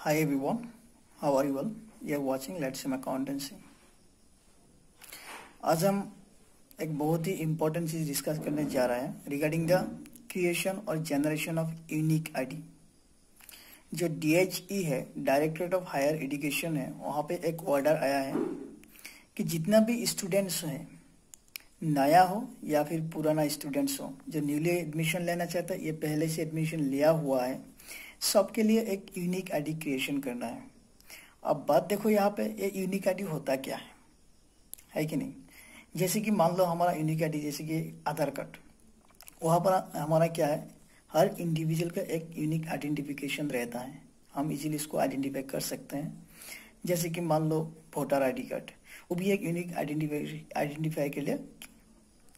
Hi everyone, how are you all? You are watching Let's Sim Accountancy। आज हम एक बहुत ही इम्पोर्टेंट चीज डिस्कस करने जा रहे हैं रिगार्डिंग द क्रिएशन और जनरेशन ऑफ यूनिक आईडी। जो DHE है, डायरेक्टरेट ऑफ हायर एजुकेशन है, वहाँ पे एक ऑर्डर आया है कि जितना भी स्टूडेंट्स हैं, नया हो या फिर पुराना स्टूडेंट्स हो, जो न्यूली एडमिशन लेना चाहता है, ये पहले से एडमिशन लिया हुआ है, सबके लिए एक यूनिक आईडी क्रिएशन करना है। अब बात देखो यहाँ पे, ये यूनिक आईडी होता क्या है कि नहीं। जैसे कि मान लो हमारा यूनिक आईडी जैसे कि आधार कार्ड, वहाँ पर हमारा क्या है, हर इंडिविजुअल का एक यूनिक आइडेंटिफिकेशन रहता है। हम इजीली इसको आइडेंटिफाई कर सकते हैं। जैसे कि मान लो वोटर आईडी कार्ड, वो भी एक यूनिक आइडेंटिफाई के लिए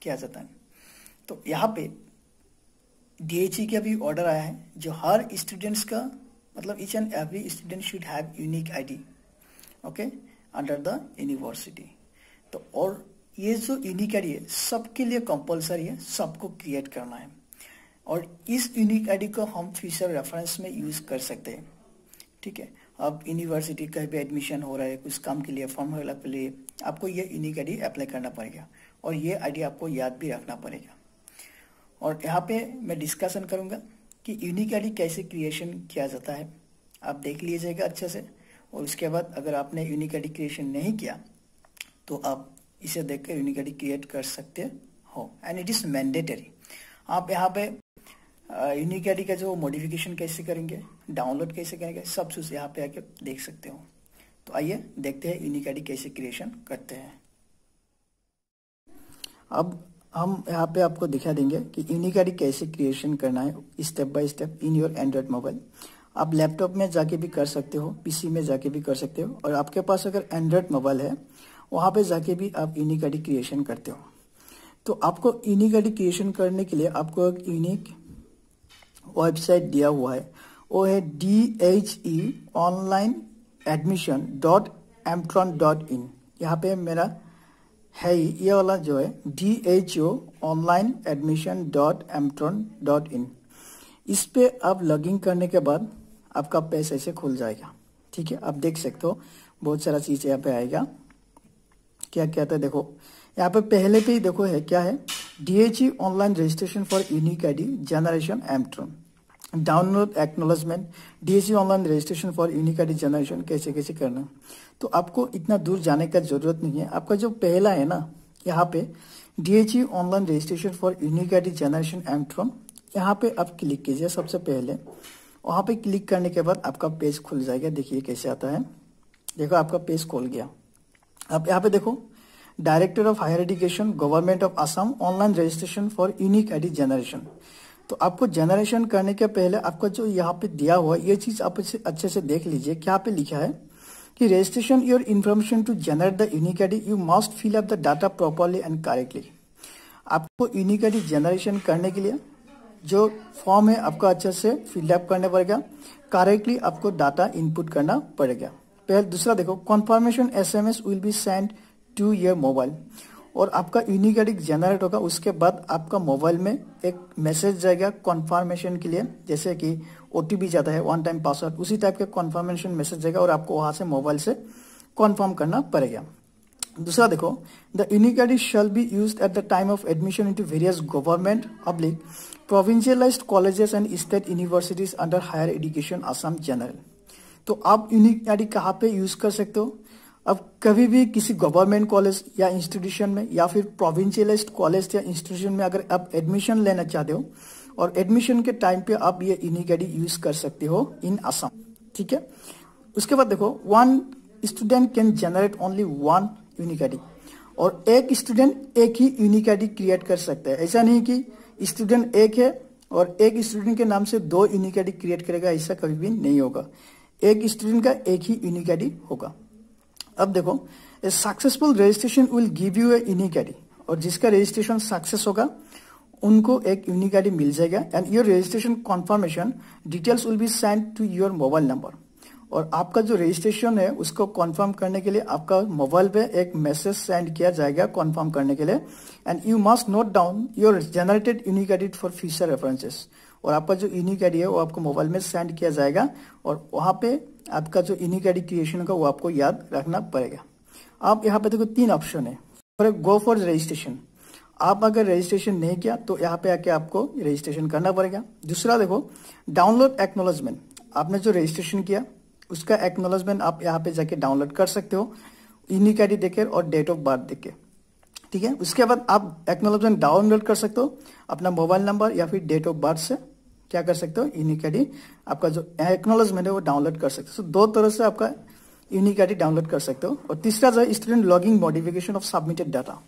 किया जाता है। तो यहाँ पे DHE का भी ऑर्डर आया है, जो हर स्टूडेंट्स का मतलब each and every student should have unique ID okay under the university. तो और ये जो यूनिक आईडी है सबके लिए कंपलसरी है, सबको क्रिएट करना है। और इस यूनिक आईडी को हम फ्यूचर रेफरेंस में यूज कर सकते हैं। ठीक है, अब यूनिवर्सिटी कहीं भी एडमिशन हो रहा है, कुछ काम के लिए, फॉर्म भरने के लिए, आपको ये यूनिक आईडी अप्लाई करना पड़ेगा और ये आईडी आपको याद भी रखना पड़ेगा। और यहाँ पे मैं डिस्कशन करूंगा कि यूनिक आईडी कैसे क्रिएशन किया जाता है। आप देख लीजिएगा अच्छे से, और उसके बाद अगर आपने यूनिक आईडी क्रिएशन नहीं किया तो आप इसे देखकर यूनिक आईडी क्रिएट कर सकते हो, एंड इट इज मैंडेटरी। आप यहाँ पे यूनिक आईडी का जो मॉडिफिकेशन कैसे करेंगे, डाउनलोड कैसे करेंगे, सब चीज यहाँ पे आके देख सकते हो। तो आइए देखते हैं यूनिक आईडी कैसे क्रिएशन करते हैं। अब हम यहाँ पे आपको दिखा देंगे कि यूनिक आईडी कैसे क्रिएशन करना है step by step in your Android mobile. आप लैपटॉप में जाके भी कर सकते हो, पीसी में जाके भी कर सकते हो, और आपके पास अगर एंड्रॉइड मोबाइल है वहाँ पे जाके भी आप यूनिक आईडी क्रिएशन करते हो। तो आपको यूनिक आईडी क्रिएशन करने के लिए आपको एक यूनिक वेबसाइट दिया हुआ है, वो है DHE online admission.amtron.in। यहाँ पे मेरा है ये वाला जो है DHO online admission.amtron.in। इस पे आप लॉगिन करने के बाद आपका पेज ऐसे खुल जाएगा। ठीक है, आप देख सकते हो बहुत सारा चीज यहाँ पे आएगा। क्या क्या था देखो, यहाँ पे पहले पे ही देखो है क्या है, DHE online registration for unique ID generation Amtron, download acknowledgement, DHE online registration for unique ID generation कैसे कैसे करना है। तो आपको इतना दूर जाने का जरूरत नहीं है। आपका जो पहला है ना, यहाँ पे DHE online registration for unique ID generation Amtron, यहाँ पे आप क्लिक कीजिए सबसे पहले। वहां पे क्लिक करने के बाद आपका पेज खुल जाएगा। देखिए कैसे आता है, देखो आपका पेज खुल गया। अब यहाँ पे देखो, director of higher education government of Assam online registration for unique ID generation. तो आपको जनरेशन करने के पहले आपका जो यहाँ पे दिया हुआ ये चीज आप अच्छे से देख लीजिए। क्या पे लिखा है कि registration your information to generate the unique ID, you must fill up the data properly and correctly. आपको यूनिक आईडी जनरेशन करने के लिए जो फॉर्म है आपको अच्छे से फिलअप करना पड़ेगा, करेक्टली आपको डाटा इनपुट करना पड़ेगा। पहले दूसरा देखो, confirmation SMS will be send to your mobile. और आपका यूनिक आईडी जनरेट होगा, उसके बाद आपका मोबाइल में एक मैसेज जाएगा कन्फर्मेशन के लिए, जैसे कि OTP जाता है, वन टाइम पासवर्ड, उसी टाइप का कन्फर्मेशन मैसेज जाएगा और आपको वहां से मोबाइल से कन्फर्म करना पड़ेगा। दूसरा देखो, the unique ID shall be used at the time of admission into various government public provincialised colleges and state universities under higher education Assam general. तो आप यूनिक आईडी कहाँ पे यूज कर सकते हो? अब कभी भी किसी गवर्नमेंट कॉलेज या इंस्टीट्यूशन में या फिर प्रोविंशियलाइज्ड कॉलेज या इंस्टीट्यूशन में अगर आप एडमिशन लेना चाहते हो, और एडमिशन के टाइम पे आप ये यूनिक आईडी यूज कर सकते हो इन असम। ठीक है, उसके बाद देखो, one student can generate only one unique ID, और एक स्टूडेंट एक ही यूनिक आईडी क्रिएट कर सकता है। ऐसा नहीं कि स्टूडेंट एक है और एक स्टूडेंट के नाम से दो यूनिक आईडी क्रिएट करेगा, ऐसा कभी भी नहीं होगा। एक स्टूडेंट का एक ही यूनिक आईडी होगा। अब देखो, ए successful registration will give U a unique ID, और जिसका रजिस्ट्रेशन सक्सेस होगा उनको एक यूनिक आईडी मिल जाएगा, and your registration confirmation details will be send to your mobile number. और आपका जो रजिस्ट्रेशन है उसको कंफर्म करने के लिए आपका मोबाइल पे एक मैसेज सेंड किया जाएगा कंफर्म करने के लिए, and you must note down your generated unique ID for future references. और आपका जो यूनिक आईडी है वो आपको मोबाइल में सेंड किया जाएगा और वहां पे आपका जो यूनिक आईडी क्रिएशन होगा वो आपको याद रखना पड़ेगा। आप यहाँ पे देखो 3 ऑप्शन है। गो फॉर रजिस्ट्रेशन, आप अगर रजिस्ट्रेशन नहीं किया तो यहाँ पे आके आपको रजिस्ट्रेशन करना पड़ेगा। दूसरा देखो डाउनलोड एक्नॉलेजमेंट, आपने जो रजिस्ट्रेशन किया उसका एक्नॉलेजमेंट आप यहाँ पे जाके डाउनलोड कर सकते हो यूनिक आईडी देके और डेट ऑफ बर्थ देके, ठीक है। उसके बाद आप एक्नॉलेजमेंट डाउनलोड कर सकते हो अपना मोबाइल नंबर या फिर डेट ऑफ बर्थ से क्या कर सकते हो, यूनिक आईडी आपका जो एक्नॉलेजमेंट है वो डाउनलोड कर सकते हो। तो 2 तरह से आपका यूनिक आईडी डाउनलोड कर सकते हो। और तीसरा जो है student logging modification of submitted data,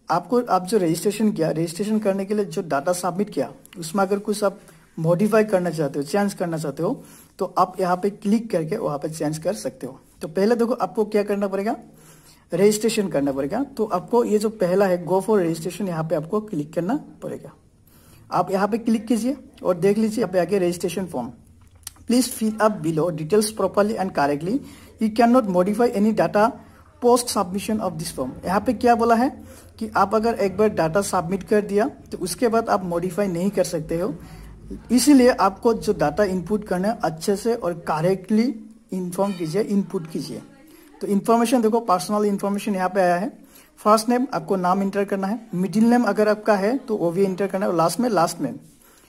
आपको आप जो रजिस्ट्रेशन किया, रजिस्ट्रेशन करने के लिए जो डाटा सबमिट किया उसमें अगर कुछ आप मॉडिफाई करना चाहते हो, चेंज करना चाहते हो तो आप यहाँ पे क्लिक करके वहां पे चेंज कर सकते हो। तो पहले देखो आपको क्या करना पड़ेगा, रजिस्ट्रेशन करना पड़ेगा। तो आपको ये जो पहला है गो फॉर रजिस्ट्रेशन, यहाँ पे आपको क्लिक करना पड़ेगा। आप यहाँ पे क्लिक कीजिए और देख लीजिए यहाँ पे आगे registration form, please fill up below details properly and correctly, you can not modify any data post submission of this form. यहाँ पे क्या बोला है कि आप अगर एक बार डाटा सबमिट कर दिया तो उसके बाद आप मॉडिफाई नहीं कर सकते हो, इसीलिए आपको जो डाटा इनपुट करना है अच्छे से और करेक्टली इन्फॉर्म कीजिए, इनपुट कीजिए। तो इन्फॉर्मेशन देखो पर्सनल इन्फॉर्मेशन यहाँ पे आया है। फर्स्ट नेम आपको नाम इंटर करना है, मिडिल नेम अगर आपका है तो वो भी इंटर करना है और लास्ट में लास्ट नेम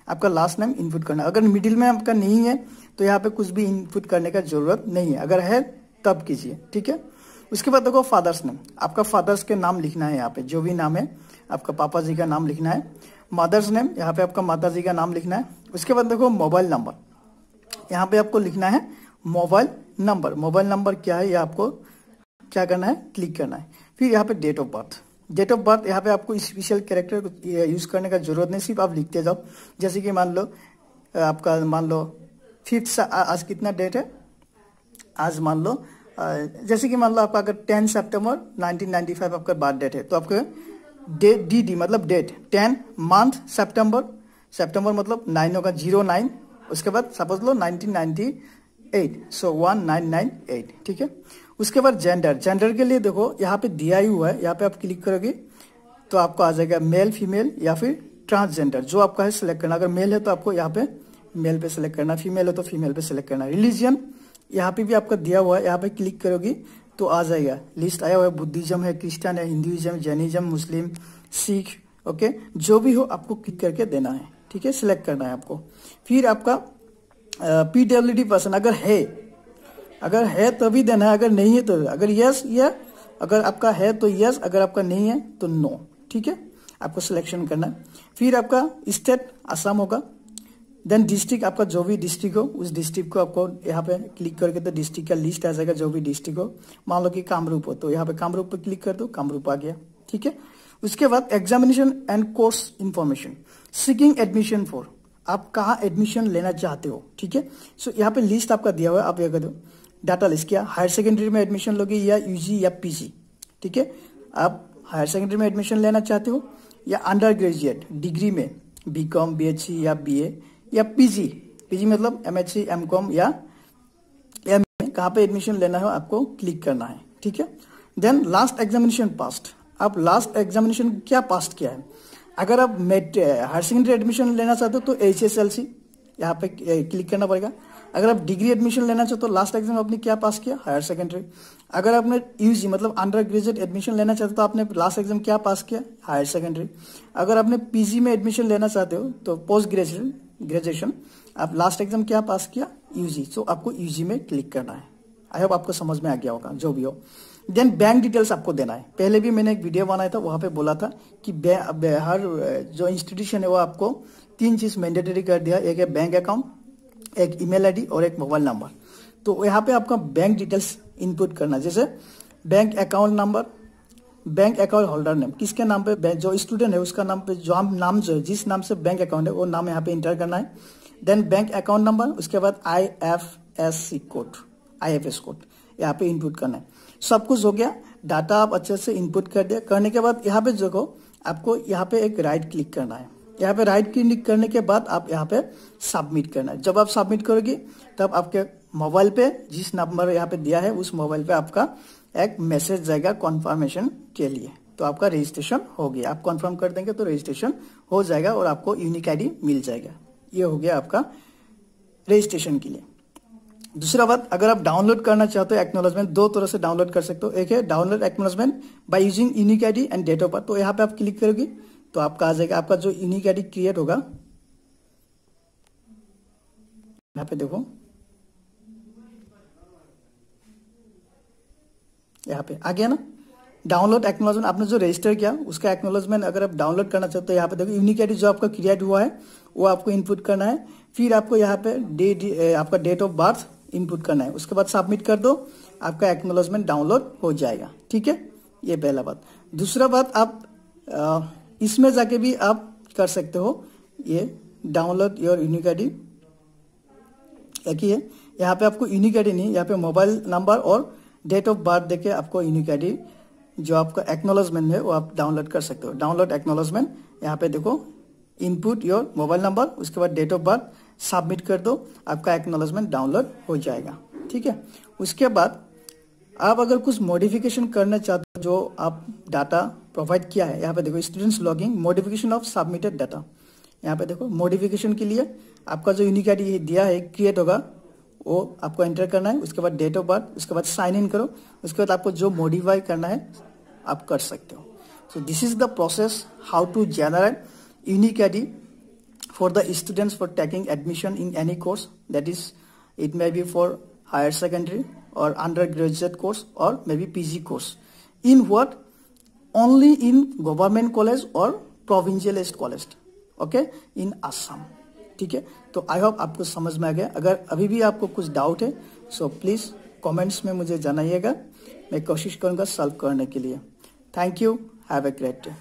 आपका लास्ट नेम इनपुट करना है। अगर मिडिल में आपका नहीं है तो यहाँ पे कुछ भी इनपुट करने का जरूरत नहीं है, अगर है तब कीजिए, ठीक है। उसके बाद देखो फादर्स नेम, आपका फादर्स के नाम लिखना है, यहाँ पे जो भी नाम है आपका पापा जी का नाम लिखना है। मदर्स नेम, यहाँ पे आपका माता जी का नाम लिखना है। उसके बाद देखो मोबाइल नंबर, यहाँ पे आपको लिखना है मोबाइल नंबर। मोबाइल नंबर क्या है ये आपको क्या करना है, क्लिक करना है। फिर यहाँ पे date of birth, date of birth यहाँ पे आपको स्पेशल कैरेक्टर यूज करने का जरूरत नहीं, सिर्फ आप लिखते जाओ। जैसे कि मान लो आपका मान लो 5 आज कितना डेट है, आज मान लो जैसे कि मान लो आपका अगर 10 सितंबर 1995 आपका बर्थ डेट है तो आपका डी मतलब डेट 10 मंथ सितंबर, सितंबर मतलब 9 होगा 09, उसके बाद सपोज लो 1998 सो 1998, ठीक है। उसके बाद जेंडर, जेंडर के लिए देखो यहाँ पे दिया ही हुआ है, यहाँ पे आप क्लिक करोगे तो आपको आ जाएगा मेल फीमेल या फिर ट्रांसजेंडर, जो आपका है सिलेक्ट करना। अगर मेल है तो आपको यहाँ पे मेल पे सिलेक्ट करना, फीमेल है तो फीमेल पे सिलेक्ट करना। रिलीजन यहाँ पे भी आपका दिया हुआ है, यहाँ पे क्लिक करोगी तो आ जाएगा, लिस्ट आया हुआ है, बुद्धिज्म है, क्रिश्चियन है, हिंदुइज्म, जैनिज्म, मुस्लिम, सिख, ओके, जो भी हो आपको क्लिक करके देना है, ठीक है, सिलेक्ट करना है आपको। फिर आपका पीडब्ल्यूडी पर्सन अगर है तभी देना है, अगर नहीं है तो अगर यस या अगर आपका है तो यस, अगर आपका नहीं है तो नो, ठीक है, आपको सिलेक्शन करना है। फिर आपका स्टेट असम होगा, देन डिस्ट्रिक्ट आपका जो भी डिस्ट्रिक्ट हो उस डिस्ट्रिक्ट को आपको यहाँ पे क्लिक करके तो डिस्ट्रिक्ट का लिस्ट आ जाएगा, जो भी डिस्ट्रिक्ट हो। मान लो कि कामरूप हो तो यहाँ पे कामरूप पे क्लिक कर दो, कामरूप आ गया, ठीक है। उसके बाद examination and course information, seeking admission for, आप कहाँ एडमिशन लेना चाहते हो, ठीक है। सो यहाँ पे लिस्ट आपका दिया हुआ है, आप ये कर दो डाटा लिस्ट किया, हायर सेकेंडरी में एडमिशन लोगे या यूजी या पीजी, ठीक है। आप हायर सेकेंडरी में एडमिशन लेना चाहते हो या अंडर ग्रेजुएट डिग्री में बीकॉम, बीएससी या बीए या पीजी मतलब एमएससी, एमकॉम या एमए, कहाँ पे एडमिशन लेना है आपको क्लिक करना है, ठीक है। देन लास्ट एग्जामिनेशन पास्ट, आप लास्ट एग्जामिनेशन क्या पास किया है। अगर आप हायर सेकेंडरी एडमिशन लेना चाहते हो तो HSLC यहाँ पे क्लिक करना पड़ेगा। अगर आप डिग्री एडमिशन लेना चाहते हो लास्ट एग्जाम आपने क्या पास किया, हायर सेकेंडरी। अगर आपने यूजी मतलब अंडर ग्रेजुएट एडमिशन लेना चाहते हो तो आपने लास्ट एग्जाम क्या पास किया, हायर सेकेंडरी। अगर आपने पीजी में एडमिशन लेना चाहते हो तो पोस्ट ग्रेजुएशन आप लास्ट एग्जाम क्या पास किया, यूजी, सो आपको यूजी में क्लिक करना है। आई होप आपको समझ में आ गया होगा जो भी हो। देन बैंक डिटेल्स आपको देना है। पहले भी मैंने एक वीडियो बनाया था, वहां पे बोला था कि हर जो इंस्टीट्यूशन है वो आपको 3 चीज मैंडेटरी कर दिया, एक है बैंक अकाउंट, एक ईमेल आईडी और एक मोबाइल नंबर। तो यहाँ पे आपका बैंक डिटेल्स इनपुट करना, जैसे bank account number, bank account holder name, किसके नाम पे जो स्टूडेंट है उसका नाम पे जो नाम जो है जिस नाम से बैंक अकाउंट है वो नाम यहाँ पे इंटर करना है। देन बैंक अकाउंट नंबर, उसके बाद IFSC कोड, IFS कोड यहाँ पे इनपुट करना है। सब कुछ हो गया, डाटा आप अच्छे से इनपुट कर दिया। करने के बाद यहाँ पे देखो आपको यहाँ पे एक राइट क्लिक करना है। यहाँ पे राइट क्लिक करने के बाद आप यहाँ पे सबमिट करना है। जब आप सबमिट करोगे तब आपके मोबाइल पे जिस नंबर यहाँ पे दिया है उस मोबाइल पे आपका एक मैसेज जाएगा कॉन्फर्मेशन के लिए, तो आपका रजिस्ट्रेशन हो गया। आप कॉन्फर्म कर देंगे तो रजिस्ट्रेशन हो जाएगा और आपको यूनिक आईडी मिल जाएगा। ये हो गया आपका रजिस्ट्रेशन के लिए। दूसरा बात, अगर आप डाउनलोड करना चाहते हो एक्नॉलेजमेंट, दो तरह से डाउनलोड कर सकते हो। एक है download acknowledgement by using unique ID and date of birth. तो यहाँ पे आप क्लिक करोगे तो आपका आ जाएगा, आपका जो यूनिक आईडी क्रिएट होगा, यहाँ पे देखो, यहाँ पे आ गया ना डाउनलोड एक्नॉलेजमेंट। आपने जो रजिस्टर किया उसका एक्नॉलेजमेंट अगर आप डाउनलोड करना चाहते हो, यहाँ पे देखो यूनिक आईडी जो आपका क्रिएट हुआ है वो आपको इनपुट करना है। फिर आपको यहाँ पे आपका डेट ऑफ बर्थ इनपुट करना है, उसके बाद सबमिट कर दो, आपका एक्नॉलेजमेंट डाउनलोड हो जाएगा। ठीक है, ये पहला बात। दूसरा बात, आप इसमें जाके भी आप कर सकते हो ये डाउनलोड योर यूनिक आईडी। एक ही है, यहाँ पे आपको यूनिक आईडी नहीं, यहाँ पे मोबाइल नंबर और डेट ऑफ बर्थ देके आपको यूनिक आईडी जो आपका एक्नॉलेजमेंट है वो आप डाउनलोड कर सकते हो। डाउनलोड एक्नॉलेजमेंट, यहाँ पे देखो इनपुट योर मोबाइल नंबर, उसके बाद डेट ऑफ बर्थ, सबमिट कर दो, आपका एक्नॉलेजमेंट डाउनलोड हो जाएगा। ठीक है, उसके बाद आप अगर कुछ मॉडिफिकेशन करना चाहते हो जो आप डाटा प्रोवाइड किया है, यहाँ पे देखो students logging modification of submitted data. यहाँ पे देखो मॉडिफिकेशन के लिए आपका जो यूनिक आईडी दिया है क्रिएट होगा वो आपको एंटर करना है, उसके बाद डेट ऑफ बर्थ, उसके बाद साइन इन करो, उसके बाद आपको जो मॉडिफाई करना है आप कर सकते हो। So this is the process how to generate unique ID for the students for taking admission in any course, that is it may be for higher secondary or undergraduate course or maybe PG course, in what only in government college or provincialized college, okay, in Assam। ठीक है, तो I hope आपको समझ में आ गया। अगर अभी भी आपको कुछ डाउट है सो प्लीज कमेंट्स में मुझे जानइएगा, मैं कोशिश करूंगा सॉल्व करने के लिए। Thank you, have a great day.